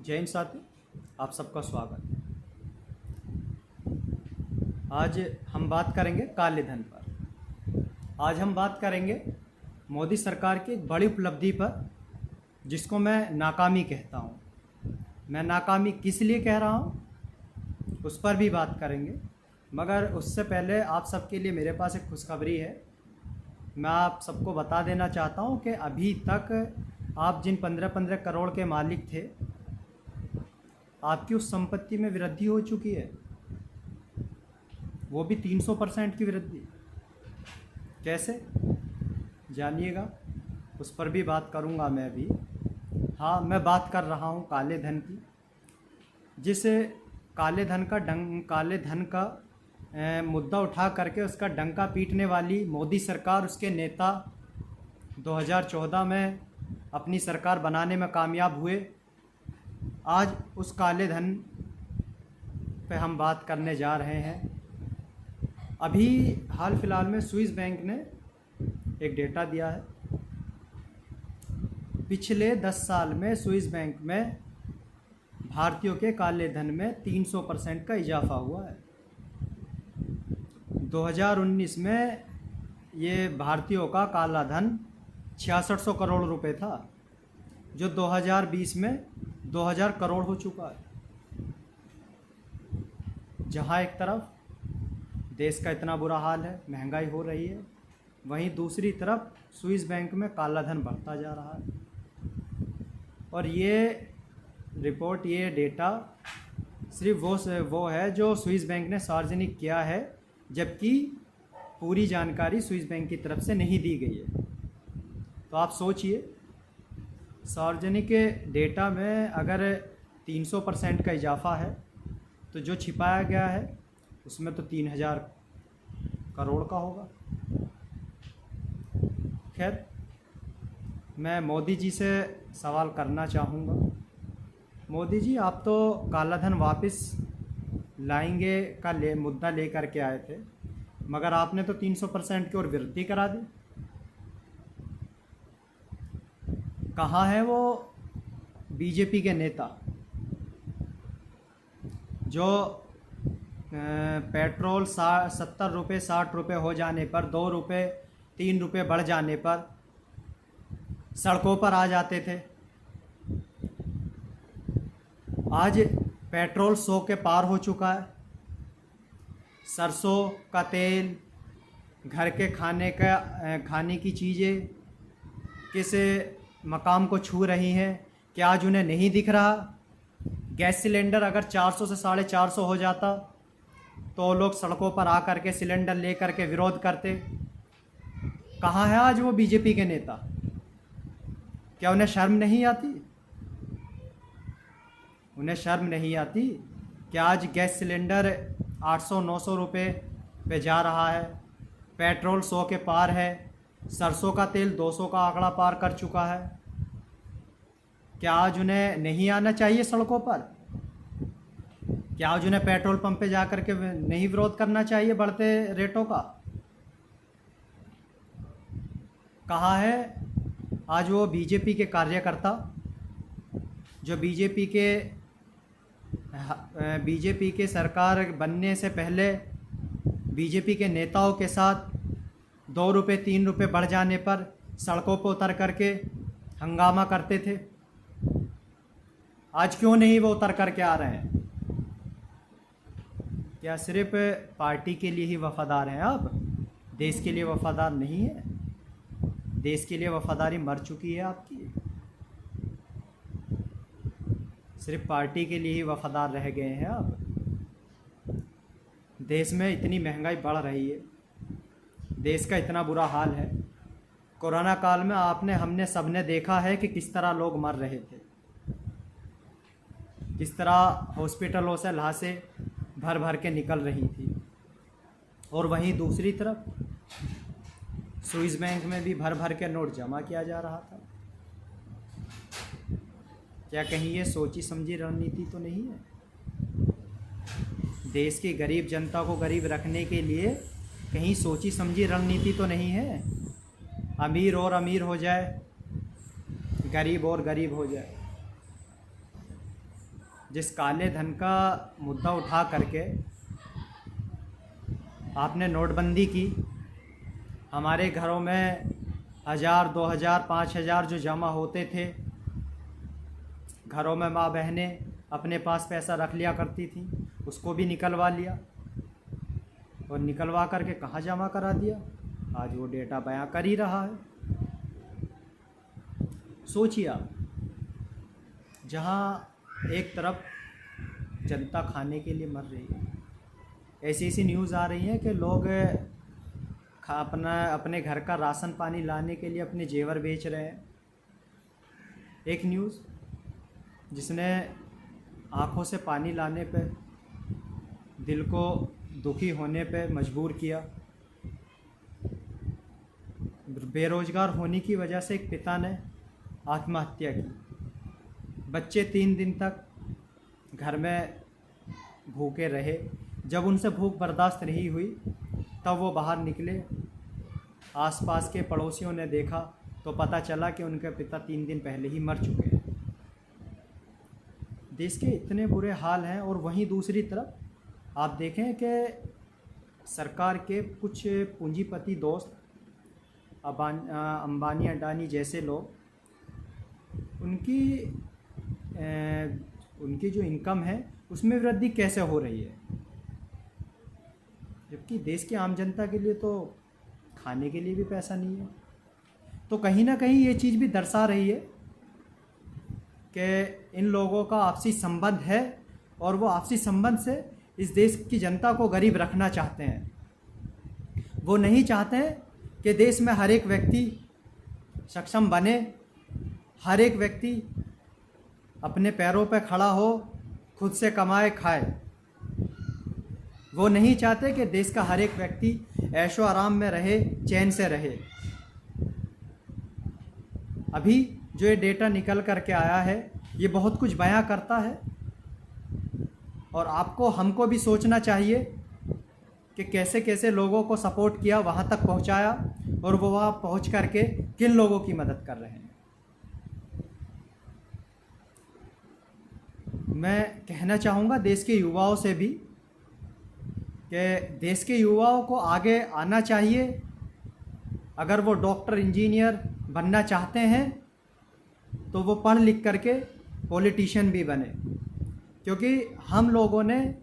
जय हिंद साथी, आप सबका स्वागत है। आज हम बात करेंगे काले धन पर। आज हम बात करेंगे मोदी सरकार की एक बड़ी उपलब्धि पर, जिसको मैं नाकामी कहता हूँ। मैं नाकामी किस लिए कह रहा हूँ उस पर भी बात करेंगे, मगर उससे पहले आप सबके लिए मेरे पास एक खुशखबरी है। मैं आप सबको बता देना चाहता हूँ कि अभी तक आप जिन 15-15 करोड़ के मालिक थे, आपकी उस संपत्ति में वृद्धि हो चुकी है, वो भी 300% की वृद्धि। कैसे जानिएगा, उस पर भी बात करूंगा मैं भी। हाँ, मैं बात कर रहा हूँ काले धन की। जिस काले धन का मुद्दा उठा करके उसका डंका पीटने वाली मोदी सरकार, उसके नेता 2014 में अपनी सरकार बनाने में कामयाब हुए। आज उस काले धन पे हम बात करने जा रहे हैं। अभी हाल फिलहाल में स्विस बैंक ने एक डेटा दिया है। पिछले 10 साल में स्विस बैंक में भारतीयों के काले धन में 300% का इजाफा हुआ है। 2019 में ये भारतीयों का काला धन 6600 करोड़ रुपए था, जो 2020 में 2000 करोड़ हो चुका है। जहाँ एक तरफ देश का इतना बुरा हाल है, महंगाई हो रही है, वहीं दूसरी तरफ स्विस बैंक में काला धन बढ़ता जा रहा है। और ये रिपोर्ट, ये डेटा सिर्फ वो है जो स्विस बैंक ने सार्वजनिक किया है, जबकि पूरी जानकारी स्विस बैंक की तरफ से नहीं दी गई है। तो आप सोचिए, सार्वजनिक डेटा में अगर 300% का इजाफा है, तो जो छिपाया गया है उसमें तो 3000 करोड़ का होगा। खैर, मैं मोदी जी से सवाल करना चाहूँगा। मोदी जी, आप तो काला धन वापस लाएंगे का मुद्दा लेकर के आए थे, मगर आपने तो 300% की ओर वृद्धि करा दी। कहाँ है वो बीजेपी के नेता जो पेट्रोल 70 रुपये 60 रुपये हो जाने पर, 2 रुपये 3 रुपये बढ़ जाने पर सड़कों पर आ जाते थे? आज पेट्रोल 100 के पार हो चुका है। सरसों का तेल, घर के खाने की चीज़ें किस मकाम को छू रही हैं? क्या आज उन्हें नहीं दिख रहा? गैस सिलेंडर अगर 400 से 450 हो जाता तो लोग सड़कों पर आकर के सिलेंडर लेकर के विरोध करते। कहाँ है आज वो बीजेपी के नेता? क्या उन्हें शर्म नहीं आती? उन्हें शर्म नहीं आती कि आज गैस सिलेंडर 800-900 रुपये पे जा रहा है, पेट्रोल 100 के पार है, सरसों का तेल 200 का आंकड़ा पार कर चुका है। क्या आज उन्हें नहीं आना चाहिए सड़कों पर? क्या आज उन्हें पेट्रोल पंप पे जाकर के नहीं विरोध करना चाहिए बढ़ते रेटों का? कहाँ है आज वो बीजेपी के कार्यकर्ता जो बीजेपी के सरकार बनने से पहले बीजेपी के नेताओं के साथ 2 रुपये 3 रुपये बढ़ जाने पर सड़कों पर उतर करके हंगामा करते थे? आज क्यों नहीं वो उतर करके आ रहे हैं? क्या सिर्फ पार्टी के लिए ही वफादार हैं आप? देश के लिए वफादार नहीं है? देश के लिए वफादारी मर चुकी है आपकी। सिर्फ पार्टी के लिए ही वफादार रह गए हैं आप। देश में इतनी महंगाई बढ़ रही है, देश का इतना बुरा हाल है। कोरोना काल में हमने सबने देखा है कि किस तरह लोग मर रहे थे, किस तरह हॉस्पिटलों से लाशें भर भर के निकल रही थी। और वहीं दूसरी तरफ स्विस बैंक में भी भर भर के नोट जमा किया जा रहा था। क्या कहीं ये सोची समझी रणनीति तो नहीं है? देश की गरीब जनता को गरीब रखने के लिए कहीं सोची समझी रणनीति तो नहीं है? अमीर और अमीर हो जाए, गरीब और गरीब हो जाए। जिस काले धन का मुद्दा उठा करके आपने नोटबंदी की, हमारे घरों में 1000, 2000, 5000 जो जमा होते थे, घरों में माँ बहनें अपने पास पैसा रख लिया करती थी, उसको भी निकलवा लिया और निकलवा करके कहाँ जमा करा दिया। आज वो डेटा बयां कर ही रहा है। सोचिए आप, जहाँ एक तरफ जनता खाने के लिए मर रही है, ऐसी ऐसी न्यूज़ आ रही है कि लोग अपने घर का राशन पानी लाने के लिए अपने जेवर बेच रहे हैं। एक न्यूज़ जिसने आँखों से पानी लाने पे, दिल को दुखी होने पे मजबूर किया। बेरोज़गार होने की वजह से एक पिता ने आत्महत्या की। बच्चे 3 दिन तक घर में भूखे रहे। जब उनसे भूख बर्दाश्त नहीं हुई तब वो बाहर निकले। आसपास के पड़ोसियों ने देखा तो पता चला कि उनके पिता 3 दिन पहले ही मर चुके हैं। देश के इतने बुरे हाल हैं। और वहीं दूसरी तरफ आप देखें कि सरकार के कुछ पूंजीपति दोस्त, अंबानी अडानी जैसे लोग, उनकी जो इनकम है उसमें वृद्धि कैसे हो रही है, जबकि देश की आम जनता के लिए तो खाने के लिए भी पैसा नहीं है। तो कहीं ना कहीं ये चीज़ भी दर्शा रही है कि इन लोगों का आपसी संबंध है और वो आपसी संबंध से इस देश की जनता को गरीब रखना चाहते हैं। वो नहीं चाहते हैं कि देश में हर एक व्यक्ति सक्षम बने, हर एक व्यक्ति अपने पैरों पर खड़ा हो, खुद से कमाए खाए। वो नहीं चाहते कि देश का हर एक व्यक्ति ऐशो आराम में रहे, चैन से रहे। अभी जो ये डेटा निकल करके आया है ये बहुत कुछ बयां करता है और आपको हमको भी सोचना चाहिए कि कैसे कैसे लोगों को सपोर्ट किया, वहाँ तक पहुँचाया और वो वहाँ पहुँच करके किन लोगों की मदद कर रहे हैं। मैं कहना चाहूँगा देश के युवाओं से भी कि देश के युवाओं को आगे आना चाहिए। अगर वो डॉक्टर, इंजीनियर बनना चाहते हैं तो वो पढ़ लिख करके पॉलिटिशियन भी बने, क्योंकि हम लोगों ने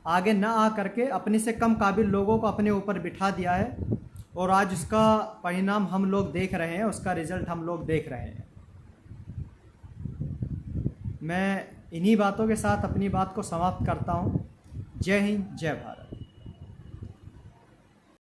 आगे ना आ करके अपने से कम काबिल लोगों को अपने ऊपर बिठा दिया है और आज उसका परिणाम हम लोग देख रहे हैं, उसका रिज़ल्ट हम लोग देख रहे हैं। मैं इन्हीं बातों के साथ अपनी बात को समाप्त करता हूँ। जय हिंद, जय भारत।